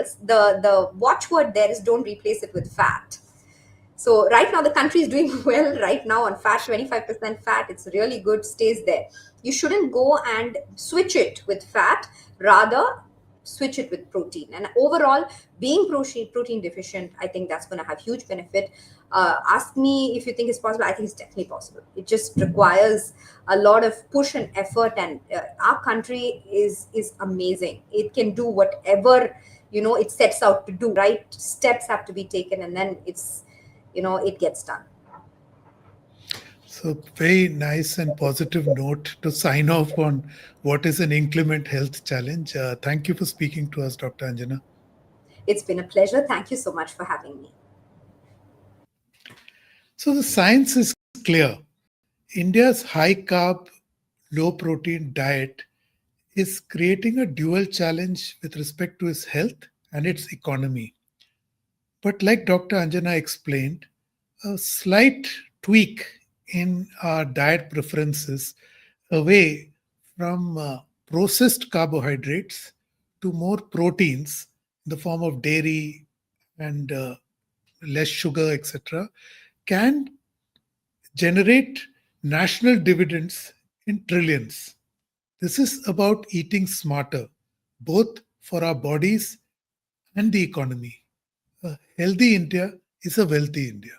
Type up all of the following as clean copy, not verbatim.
else, the watchword there is don't replace it with fat. So right now the country is doing well right now on fat, 25% fat. It's really good, stays there. You shouldn't go and switch it with fat, rather switch it with protein. And overall, being protein deficient, I think that's going to have huge benefit. Ask me if you think it's possible. I think it's definitely possible. It just requires a lot of push and effort, and our country is amazing. It can do whatever it sets out to do. Right steps have to be taken, and then it gets done. So very nice and positive note to sign off on what is an inclement health challenge. Thank you for speaking to us, Dr. Anjana. It's been a pleasure. Thank you so much for having me. So the science is clear. India's high carb, low protein diet is creating a dual challenge with respect to its health and its economy. But like Dr. Anjana explained, a slight tweak in our diet preferences away from processed carbohydrates to more proteins in the form of dairy and less sugar, etc., can generate national dividends in trillions. This is about eating smarter, both for our bodies and the economy. A healthy India is a wealthy India.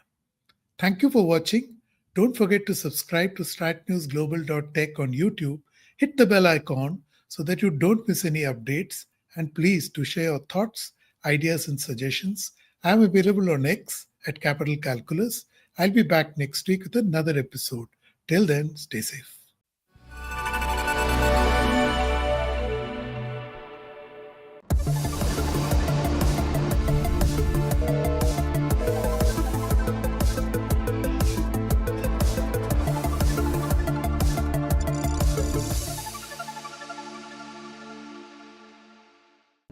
Thank you for watching. Don't forget to subscribe to StratNewsGlobal.Tech on YouTube. Hit the bell icon so that you don't miss any updates. And please do share your thoughts, ideas, and suggestions. I am available on X at Capital Calculus. I'll be back next week with another episode. Till then, stay safe.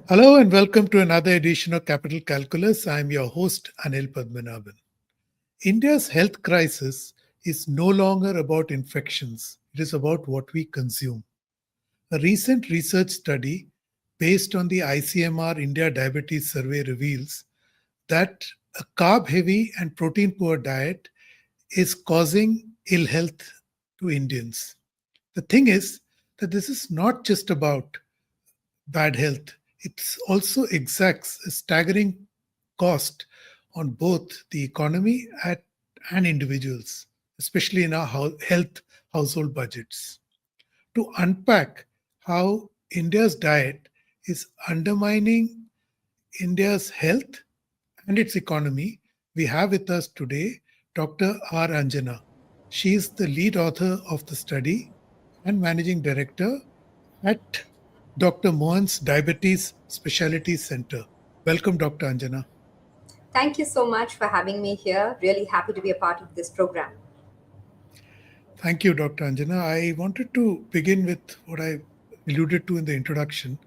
Hello and welcome to another edition of Capital Calculus. I'm your host, Anil Padmanabhan. India's health crisis is no longer about infections. It is about what we consume. A recent research study based on the ICMR-India Diabetes survey reveals that a carb-heavy and protein-poor diet is causing ill health to Indians. The thing is that this is not just about bad health. It also exacts a staggering cost on both the economy and individuals, especially in our health household budgets. To unpack how India's diet is undermining India's health and its economy, we have with us today Dr. R. Anjana. She is the lead author of the study and managing director at Dr. Mohan's Diabetes Specialities Center. Welcome, Dr. Anjana. Thank you so much for having me here. Really happy to be a part of this program. Thank you, Dr. Anjana. I wanted to begin with what I alluded to in the introduction.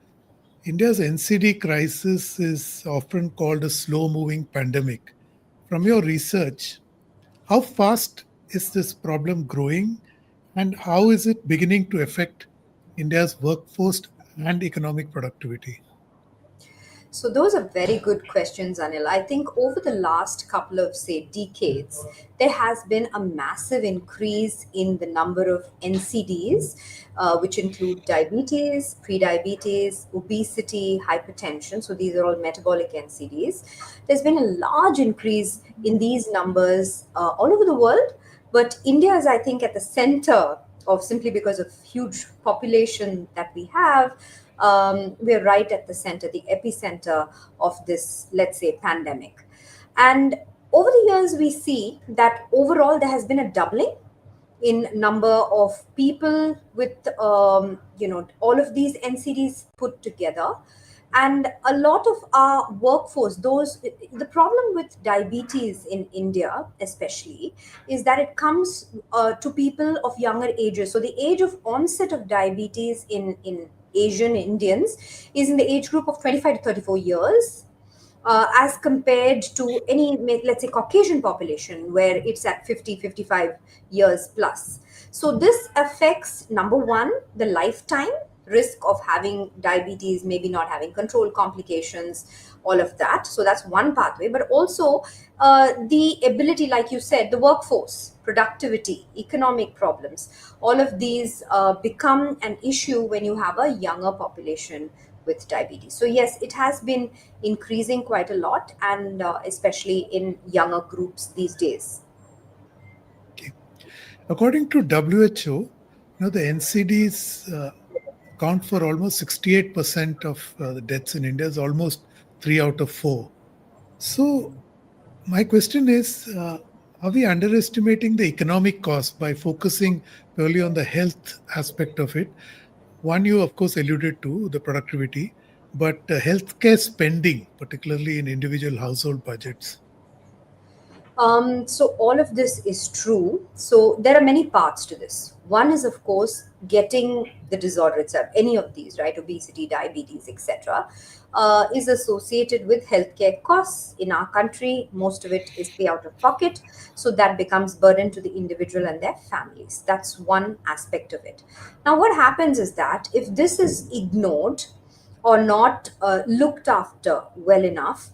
India's NCD crisis is often called a slow-moving pandemic. From your research, how fast is this problem growing and how is it beginning to affect India's workforce and economic productivity? So those are very good questions, Anil. I think over the last couple of, say, decades, there has been a massive increase in the number of NCDs, which include diabetes, prediabetes, obesity, hypertension. So these are all metabolic NCDs. There's been a large increase in these numbers all over the world, but India is, I think, at the center of, simply because of huge population that we have. We're right at the center, the epicenter of this, let's say, pandemic. And over the years, we see that overall there has been a doubling in number of people with, all of these NCDs put together. And a lot of our workforce, the problem with diabetes in India, especially, is that it comes to people of younger ages. So the age of onset of diabetes in Asian Indians is in the age group of 25 to 34 years, as compared to any, let's say, Caucasian population, where it's at 50, 55 years plus. So this affects, number one, the lifetime risk of having diabetes, maybe not having control complications, all of that. So that's one pathway. But also the ability, like you said, the workforce, productivity, economic problems, all of these become an issue when you have a younger population with diabetes. So yes, it has been increasing quite a lot, and especially in younger groups these days. Okay. According to WHO, the NCDs account for almost 68% of the deaths in India, is almost 3 out of 4. So my question is, are we underestimating the economic cost by focusing purely on the health aspect of it? One, you of course alluded to the productivity, but healthcare spending, particularly in individual household budgets. So all of this is true. So there are many parts to this. One is, of course, getting the disorder itself. Any of these, right? Obesity, diabetes, etc., is associated with healthcare costs in our country. Most of it is pay out of pocket, so that becomes burden to the individual and their families. That's one aspect of it. Now, what happens is that if this is ignored or not looked after well enough,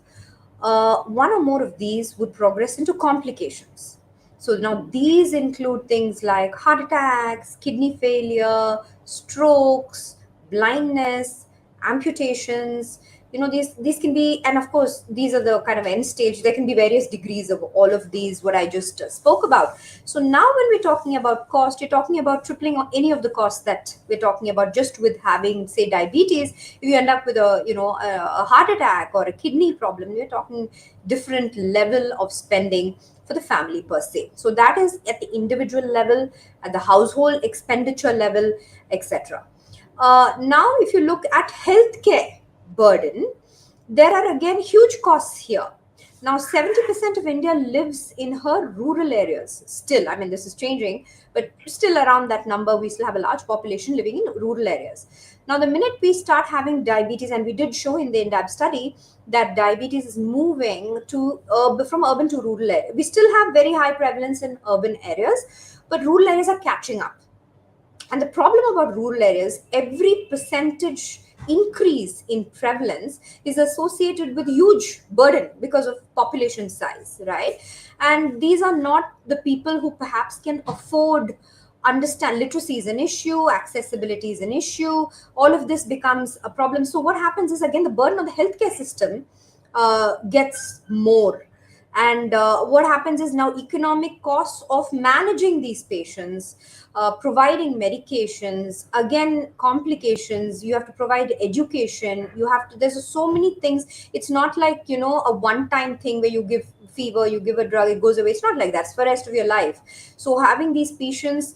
one or more of these would progress into complications. So now these include things like heart attacks, kidney failure, strokes, blindness, amputations. These can be, and of course these are the kind of end stage. There can be various degrees of all of these, what I just spoke about. So now when we're talking about cost, you're talking about tripling or any of the costs that we're talking about just with having, say, diabetes. If you end up with a heart attack or a kidney problem, we're talking different level of spending for the family per se. So that is at the individual level, at the household expenditure level, etc. Now, if you look at healthcare burden, there are again huge costs here. Now, 70% of India lives in her rural areas. Still, I mean, this is changing, but still around that number, we still have a large population living in rural areas. Now, the minute we start having diabetes, and we did show in the INDAB study that diabetes is moving from urban to rural areas. We still have very high prevalence in urban areas, but rural areas are catching up. And the problem about rural areas, every percentage increase in prevalence is associated with huge burden because of population size, right? And these are not the people who perhaps can afford. Understand literacy is an issue, accessibility is an issue, all of this becomes a problem. So what happens is, again, the burden of the healthcare system gets more. And what happens is, now economic costs of managing these patients, providing medications, again complications, you have to provide education, you have to, there's so many things. It's not like, a one time thing where you give fever, you give a drug, it goes away. It's not like that. It's for the rest of your life. So having these patients,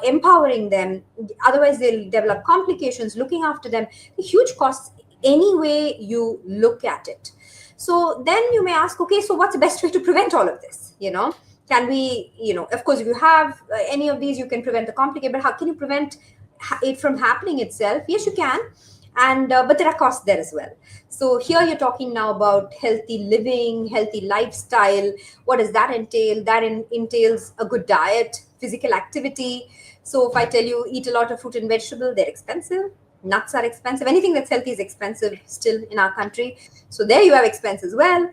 empowering them, otherwise they'll develop complications, looking after them, huge costs any way you look at it. So then you may ask, okay, so what's the best way to prevent all of this? Can we, of course, if you have any of these, you can prevent the complication, but how can you prevent it from happening itself? Yes, you can. And but there are costs there as well. So here you're talking now about healthy living, healthy lifestyle. What does that entail? That entails a good diet, physical activity. So if I tell you eat a lot of fruit and vegetable, they're expensive. Nuts are expensive. Anything that's healthy is expensive still in our country. So there you have expense as well.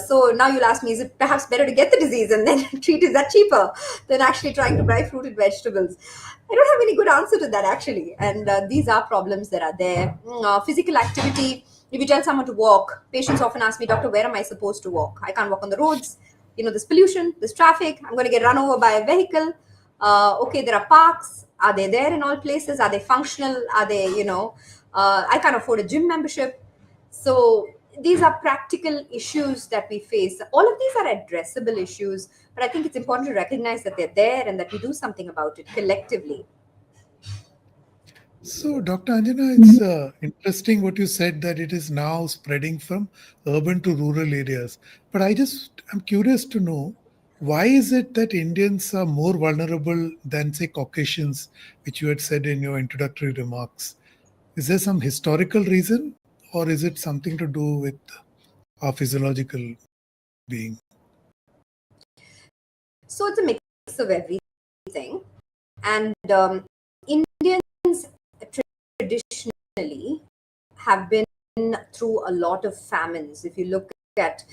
So now you'll ask me, is it perhaps better to get the disease and then treat? Is that cheaper than actually trying to buy fruit and vegetables? I don't have any good answer to that, actually. And these are problems that are there. Physical activity. If you tell someone to walk, patients often ask me, doctor, where am I supposed to walk? I can't walk on the roads. There's pollution, there's traffic. I'm going to get run over by a vehicle. Okay, there are parks. Are they there in all places? Are they functional? Are they, I can't afford a gym membership. So these are practical issues that we face. All of these are addressable issues, but I think it's important to recognize that they're there and that we do something about it collectively. So, Dr. Anjana, it's interesting what you said, that it is now spreading from urban to rural areas. But I'm curious to know, why is it that Indians are more vulnerable than, say, Caucasians, which you had said in your introductory remarks? Is there some historical reason, or is it something to do with our physiological being? So it's a mix of everything. And Indians traditionally have been through a lot of famines. If you look at,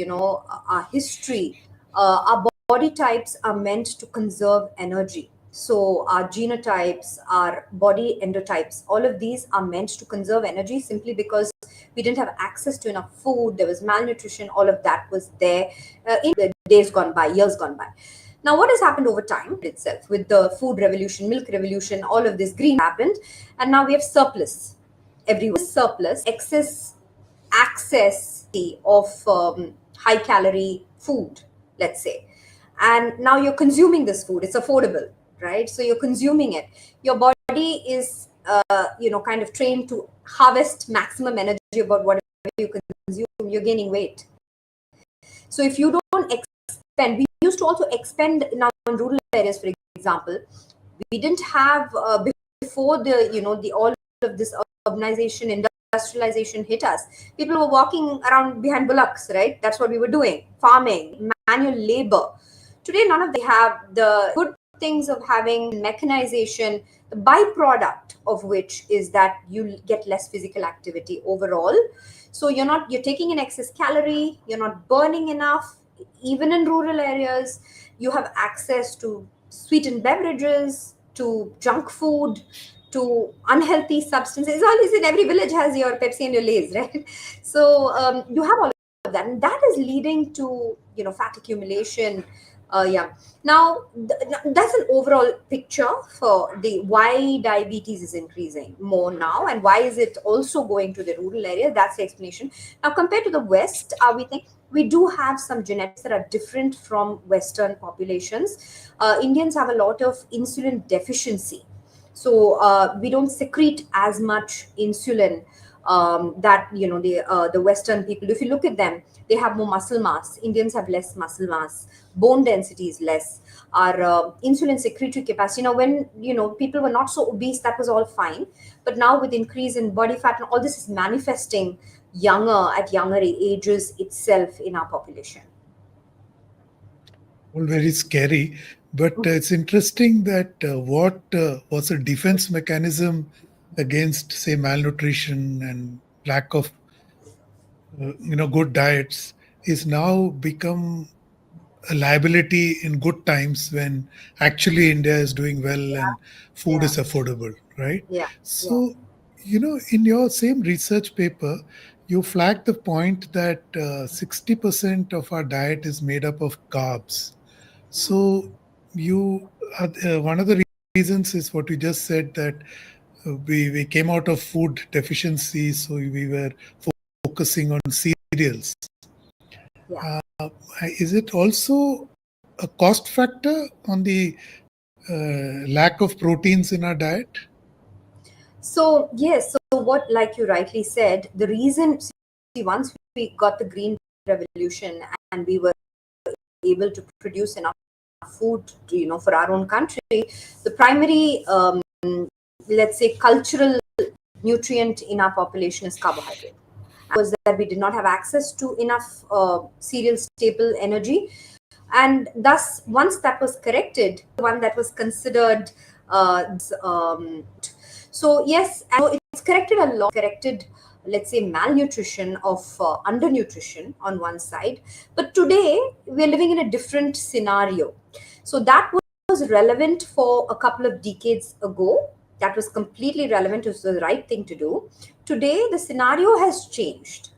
our history, our body types are meant to conserve energy. So our genotypes, our body endotypes, all of these are meant to conserve energy simply because we didn't have access to enough food. There was malnutrition. All of that was there in the days gone by, years gone by. Now, what has happened over time itself with the food revolution, milk revolution, all of this green happened, and now we have surplus everywhere. Surplus, excess access of high calorie food, let's say, and now you're consuming this food. It's affordable, right? So you're consuming it. Your body is, kind of trained to harvest maximum energy about whatever you consume. You're gaining weight. So if you don't expend, we used to also expend now in rural areas, for example. We didn't have before the all of this urbanization, industrialization hit us. People were walking around behind bullocks, right? That's what we were doing, farming, manual labor. Today, none of them have the good things of having mechanization, the byproduct of which is that you get less physical activity overall. So you're taking in excess calorie, you're not burning enough. Even in rural areas, you have access to sweetened beverages, to junk food, to unhealthy substances. Always in every village has your Pepsi and your Lay's, right? So you have all of that, and that is leading to fat accumulation. Yeah. Now that's an overall picture for the why diabetes is increasing more now, and why is it also going to the rural area. That's the explanation. Now, compared to the West, we think we do have some genetics that are different from Western populations. Indians have a lot of insulin deficiency. So we don't secrete as much insulin that the Western people. If you look at them, they have more muscle mass. Indians have less muscle mass. Bone density is less. Our insulin secretory capacity. Now, when people were not so obese, that was all fine. But now with increase in body fat and all this is manifesting at younger ages itself in our population. All very scary, but it's interesting that what was a defense mechanism against, say, malnutrition and lack of good diets is now become a liability in good times when actually India is doing well and food Yeah, is affordable, right? yeah, yeah, So, in your same research paper, you flagged the point that 60% of our diet is made up of carbs. So, you one of the reasons is what you just said, that we came out of food deficiency, so we were focusing on cereals. yeah. Is it also a cost factor on the lack of proteins in our diet? So yes, so what, like you rightly said, the reason, see, once we got the green revolution and we were able to produce enough food, for our own country, the primary, let's say, cultural nutrient in our population is carbohydrate. Was that we did not have access to enough cereal staple energy, and thus once that was corrected, the one that was considered so yes, and so it's corrected a lot, corrected, let's say, malnutrition of undernutrition on one side. But today we're living in a different scenario. So that was relevant for a couple of decades ago. That was completely relevant. It was the right thing to do. Today the scenario has changed,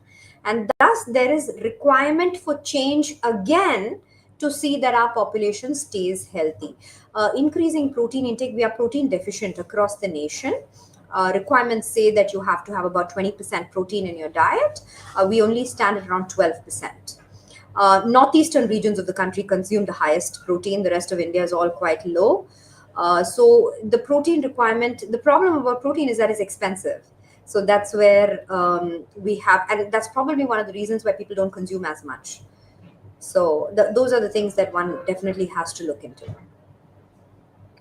and thus there is requirement for change again to see that our population stays healthy. Increasing protein intake, we are protein deficient across the nation. Requirements say that you have to have about 20% protein in your diet. We only stand at around 12%. Northeastern regions of the country consume the highest protein. The rest of India is all quite low. So the protein requirement, the problem about protein is that it's expensive. So that's where we have, and that's probably one of the reasons why people don't consume as much. So those are the things that one definitely has to look into.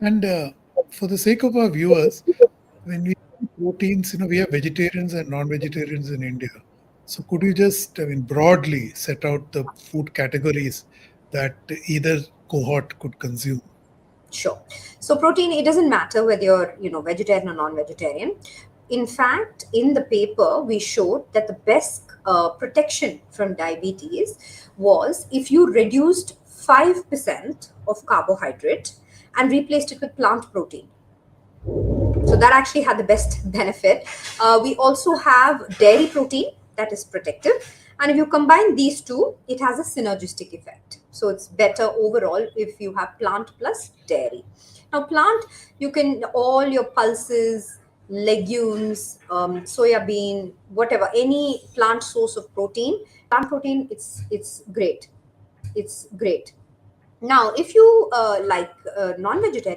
And for the sake of our viewers, when we eat proteins, we have vegetarians and non-vegetarians in India. So could you just, broadly set out the food categories that either cohort could consume? Sure. So protein, it doesn't matter whether you're, vegetarian or non-vegetarian. In fact, in the paper, we showed that the best protection from diabetes was if you reduced 5% of carbohydrate and replaced it with plant protein. So that actually had the best benefit. We also have dairy protein that is protective. And if you combine these two, it has a synergistic effect. So it's better overall if you have plant plus dairy. Now, plant, you can, all your pulses, legumes, soya bean, whatever, any plant source of protein, plant protein, it's great. It's great. Now, if you like non-vegetarian,